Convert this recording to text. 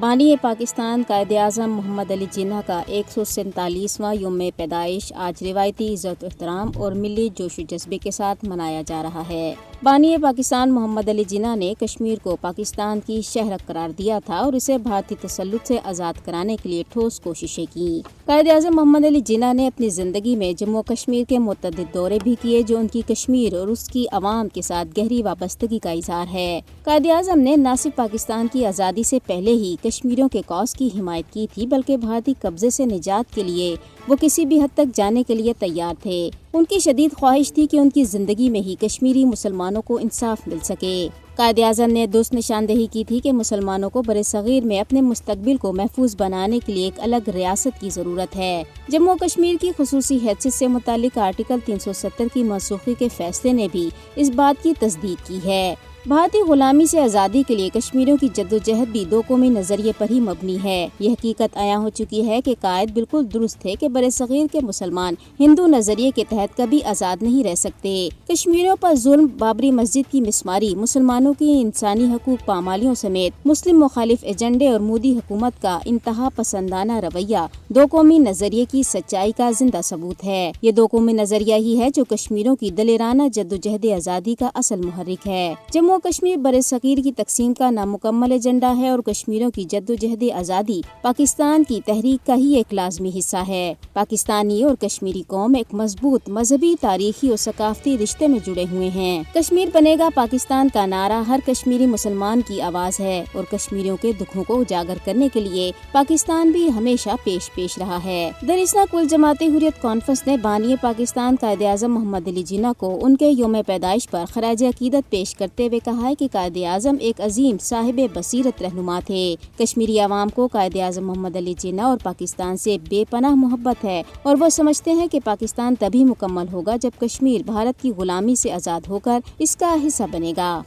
بانی پاکستان قائد اعظم محمد علی جناح کا 147واں یوم پیدائش آج روایتی عزت و احترام اور ملی جوش و جذبے کے ساتھ منایا جا رہا ہے۔ بانی پاکستان محمد علی جناح نے کشمیر کو پاکستان کی شہرک قرار دیا تھا اور اسے بھارتی تسلط سے آزاد کرانے کے لیے ٹھوس کوششیں کی۔ قائد اعظم محمد علی جناح نے اپنی زندگی میں جموں کشمیر کے متعدد دورے بھی کیے جو ان کی کشمیر اور اس کی عوام کے ساتھ گہری وابستگی کا اظہار ہے۔ قائد اعظم نے نہ صرف پاکستان کی آزادی سے پہلے ہی کشمیریوں کے کاز کی حمایت کی تھی بلکہ بھارتی قبضے سے نجات کے لیے وہ کسی بھی حد تک جانے کے لیے تیار تھے۔ ان کی شدید خواہش تھی کہ ان کی زندگی میں ہی کشمیری مسلمانوں کو انصاف مل سکے۔ قائد اعظم نے درست نشاندہی کی تھی کہ مسلمانوں کو برصغیر میں اپنے مستقبل کو محفوظ بنانے کے لیے ایک الگ ریاست کی ضرورت ہے۔ جموں کشمیر کی خصوصی حیثیت سے متعلق آرٹیکل 370 کی منسوخی کے فیصلے نے بھی اس بات کی تصدیق کی ہے۔ بھارتی غلامی سے آزادی کے لیے کشمیریوں کی جدوجہد بھی دو قومی نظریے پر ہی مبنی ہے۔ یہ حقیقت عیاں ہو چکی ہے کہ قائد بالکل درست تھے کہ برصغیر کے مسلمان ہندو نظریے کے تحت کبھی آزاد نہیں رہ سکتے۔ کشمیریوں پر ظلم، بابری مسجد کی مسماری، مسلمانوں کی انسانی حقوق پامالیوں سمیت مسلم مخالف ایجنڈے اور مودی حکومت کا انتہا پسندانہ رویہ دو قومی نظریے کی سچائی کا زندہ ثبوت ہے۔ یہ دو قومی نظریہ ہی ہے جو کشمیریوں کی دلیرانہ جدوجہد آزادی کا اصل محرک ہے۔ جموں کشمیر برصغیر کی تقسیم کا نامکمل ایجنڈا ہے اور کشمیریوں کی جدوجہد آزادی پاکستان کی تحریک کا ہی ایک لازمی حصہ ہے۔ پاکستانی اور کشمیری قوم ایک مضبوط مذہبی، تاریخی اور ثقافتی رشتے میں جڑے ہوئے ہیں۔ کشمیر بنے گا پاکستان کا نعرہ ہر کشمیری مسلمان کی آواز ہے اور کشمیریوں کے دکھوں کو اجاگر کرنے کے لیے پاکستان بھی ہمیشہ پیش رہا ہے۔ دراصل کل جماعت حریت کانفرنس نے بانی پاکستان قائد اعظم محمد علی جناح کو ان کے یوم پیدائش پر خراج عقیدت پیش کرتے ہوئے کہا ہے کہ قائد اعظم ایک عظیم صاحب بصیرت رہنما تھے۔ کشمیری عوام کو قائد اعظم محمد علی جناح اور پاکستان سے بے پناہ محبت ہے اور وہ سمجھتے ہیں کہ پاکستان تبھی مکمل ہوگا جب کشمیر بھارت کی غلامی سے آزاد ہو کر اس کا حصہ بنے گا۔